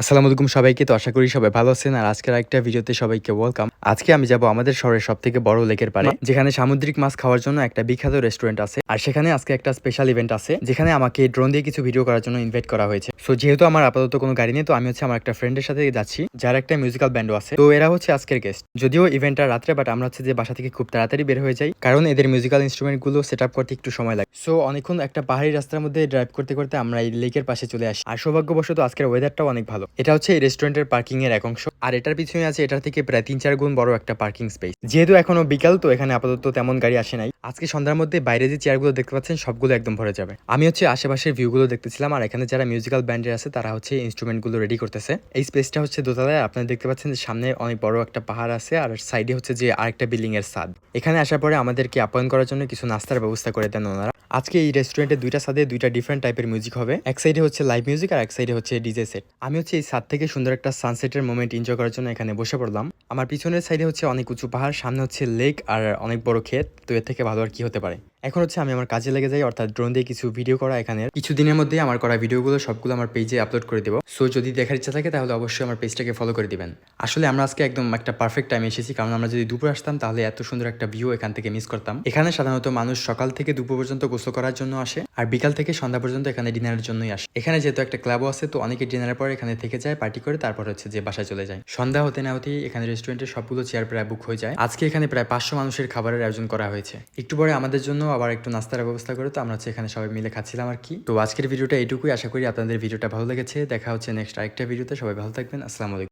আসসালামু আলাইকুম সবাইকে। তো আশা করি সবাই ভালো আছেন। আর আজকের আরেকটা ভিডিওতে সবাইকে ওয়েলকাম। আজকে আমি যাব আমাদের শহরের সবথেকে বড় লেকের পাড়ে, যেখানে সামুদ্রিক মাছ খাওয়ার জন্য একটা বিখ্যাত রেস্টুরেন্ট আছে। আর সেখানে আজকে একটা স্পেশাল ইভেন্ট আছে, যেখানে আমাকে ড্রোন দিয়ে কিছু ভিডিও করার জন্য ইনভাইট করা হয়েছে। সো যেহেতু আমার আপাতত কোনো গাড়ি নেই, তো আমি আমার একটা ফ্রেন্ডের সাথে যাচ্ছি, যার একটা মিউজিক্যাল ব্যান্ডও আছে। তো এরা আজকের গেস্ট। যদিও ইভেন্টটা রাত্রে, বাট আমরা যে বাসা থেকে খুব তাড়াতাড়ি বের হয়ে যাই, কারণ এদের মিউজিক্যাল ইনস্ট্রুমেন্ট গুলো সেট আপ করতে একটু সময় লাগে। সো অনেকক্ষণ একটা পাহাড়ি রাস্তার মধ্যে ড্রাইভ করতে করতে আমরা এই লেকের পাশে চলে আসি। আর সৌভাগ্যবশত আজকের ওয়েদারটাও অনেক ভালো। এটা এই রেস্টুরেন্টের পার্কিং এর এক অংশ, আর এটার পিছনে আছে এটার থেকে প্রায় 3-4 গুণ বড় একটা পার্কিং স্পেস। যেহেতু এখনো বিকাল, তো এখানে আপাতত তেমন গাড়ি আসে নাই। আজকে সন্ধ্যার মধ্যে বাইরে যে চেয়ারগুলো দেখতে পাচ্ছেন সবগুলো একদম ভরে যাবে। আমি আশেপাশের ভিউগুলো দেখতেছিলাম, আর এখানে যারা মিউজিক্যাল ব্যান্ডের আছে তারা ইনস্ট্রুমেন্ট গুলো রেডি করতেছে। এই স্পেসটা দোতলায়। আপনারা দেখতে পাচ্ছেন যে সামনে অনেক বড় একটা পাহাড় আছে, আর সাইডে যে আরেকটা বিল্ডিং এর ছাদ। এখানে আসার পরে আমাদেরকে আপ্যায়ন করার জন্য কিছু নাস্তার ব্যবস্থা করে দেন ওনারা। আজকে এই রেস্টুরেন্টে দুইটা ছাদে দুইটা ডিফারেন্ট টাইপের মিউজিক হবে। এক সাইডে লাইভ মিউজিক, আর এক সাইডে ডিজে সেট। আমি এই ছাদ থেকে সুন্দর একটা সানসেটের মোমেন্ট এনজয় করার জন্য এখানে বসে পড়লাম। আমার পিছনের সাইডে অনেক উঁচু পাহাড়, সামনে লেক, আর অনেক বড় ক্ষেত। তো এর থেকে ভালো আর কি হতে পারে। এখন আমি আমার কাজে লেগে যাই, অর্থাৎ ড্রোন দিয়ে কিছু ভিডিও করা। এখানে কিছুদিনের মধ্যে আমার করা ভিডিওগুলো সবগুলো আমার পেজে আপলোড করে দেবো। সো যদি দেখার ইচ্ছা থাকে তাহলে অবশ্যই আমার পেজটাকে ফলো করে দিবেন। আসলে আমরা আজকে একদম একটা পারফেক্ট টাইমে এসেছি, কারণ আমরা যদি দুপুর আসতাম তাহলে এত সুন্দর একটা ভিউ এখান থেকে মিস করতাম। এখানে সাধারণত মানুষ সকাল থেকে দুপুর পর্যন্ত গোসল করার জন্য আসে, আর বিকাল থেকে সন্ধ্যা পর্যন্ত এখানে ডিনারের জন্যই আসে। এখানে যেহেতু একটা ক্লাবও আছে, তো অনেকে ডিনারের পর এখানে থেকে যায়, পার্টি করে তারপর যে বাসায় চলে যায়। সন্ধ্যা হতে না হতেই এখানে রেস্টুরেন্টের সবগুলো চেয়ার প্রায় বুক হয়ে যায়। আজকে এখানে প্রায় 500 মানুষের খাবারের আয়োজন করা হয়েছে। একটু পরে আমাদের জন্য আবার একটু নাস্তার ব্যবস্থা করে, তো আমরা এখানে সবাই মিলে খাচ্ছিলাম আর কি। তো আজকের ভিডিওটা এইটুকুই। আশা করি আপনাদের ভিডিওটা ভালো লেগেছে। দেখা হচ্ছে নেক্সট আরেকটা ভিডিওতে। সবাই ভালো থাকবেন। আসসালামু আলাইকুম।